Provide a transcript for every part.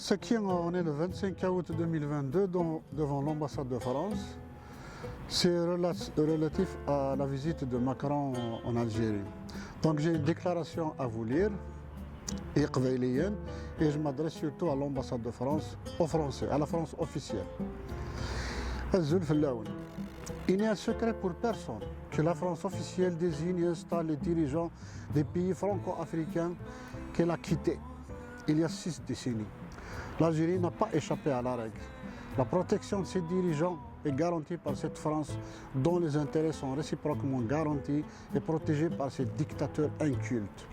Ce qui on est le 25 août 2022 devant l'ambassade de France, c'est relatif à la visite de Macron en Algérie. Donc j'ai une déclaration à vous lire, et je m'adresse surtout à l'ambassade de France, aux Français, à la France officielle. Il n'est un secret pour personne que la France officielle désigne et installe les dirigeants des pays franco-africains qu'elle a quittés il y a 6 décennies. L'Algérie n'a pas échappé à la règle. La protection de ses dirigeants est garantie par cette France dont les intérêts sont réciproquement garantis et protégés par ces dictateurs incultes.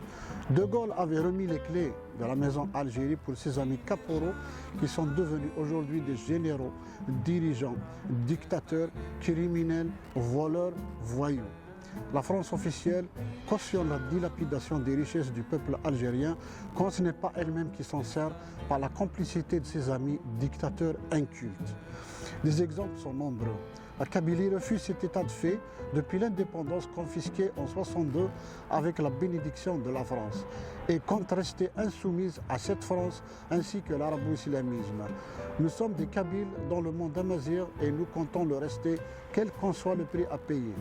De Gaulle avait remis les clés de la maison Algérie pour ses amis caporaux qui sont devenus aujourd'hui des généraux, dirigeants, dictateurs, criminels, voleurs, voyous. La France officielle cautionne la dilapidation des richesses du peuple algérien quand ce n'est pas elle-même qui s'en sert par la complicité de ses amis dictateurs incultes. Les exemples sont nombreux. La Kabylie refuse cet état de fait depuis l'indépendance confisquée en 1962 avec la bénédiction de la France et compte rester insoumise à cette France ainsi que l'arabo-islamisme. Nous sommes des Kabyles dans le monde amazigh et nous comptons le rester quel qu'en soit le prix à payer.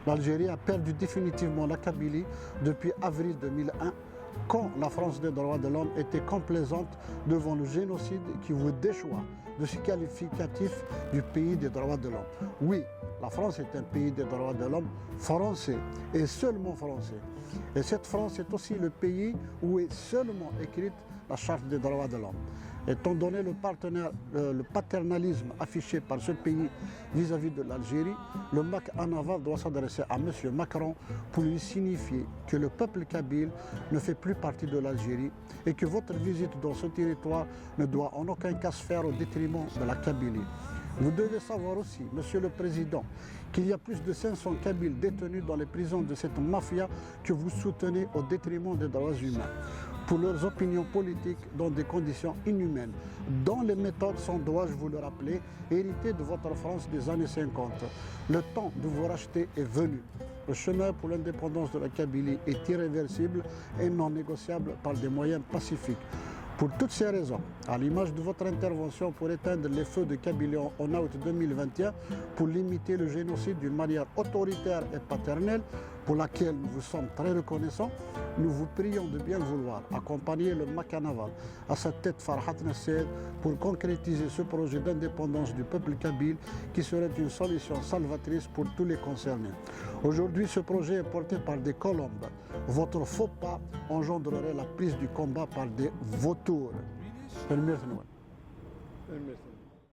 L'Algérie a perdu définitivement la Kabylie depuis avril 2001 quand la France des droits de l'homme était complaisante devant le génocide qui vous déchoit de ce qualificatif du pays des droits de l'homme. Oui, la France est un pays des droits de l'homme français et seulement français. Et cette France est aussi le pays où est seulement écrite la charte des droits de l'homme. Étant donné le paternalisme affiché par ce pays vis-à-vis de l'Algérie, le MAC en aval doit s'adresser à M. Macron pour lui signifier que le peuple kabyle ne fait plus partie de l'Algérie et que votre visite dans ce territoire ne doit en aucun cas se faire au détriment de la Kabylie. Vous devez savoir aussi, Monsieur le Président, qu'il y a plus de 500 Kabyles détenus dans les prisons de cette mafia que vous soutenez au détriment des droits humains, pour leurs opinions politiques dans des conditions inhumaines, dont les méthodes sont, dois-je vous le rappeler, héritées de votre France des années 50. Le temps de vous racheter est venu. Le chemin pour l'indépendance de la Kabylie est irréversible et non négociable par des moyens pacifiques. Pour toutes ces raisons, à l'image de votre intervention pour éteindre les feux de Kabylie en août 2021, pour limiter le génocide d'une manière autoritaire et paternelle, pour laquelle nous vous sommes très reconnaissants, nous vous prions de bien vouloir accompagner le MAC en aval à sa tête Farhat Nasser pour concrétiser ce projet d'indépendance du peuple kabyle qui serait une solution salvatrice pour tous les concernés. Aujourd'hui, ce projet est porté par des colombes. Votre faux pas engendrerait la prise du combat par des vautours.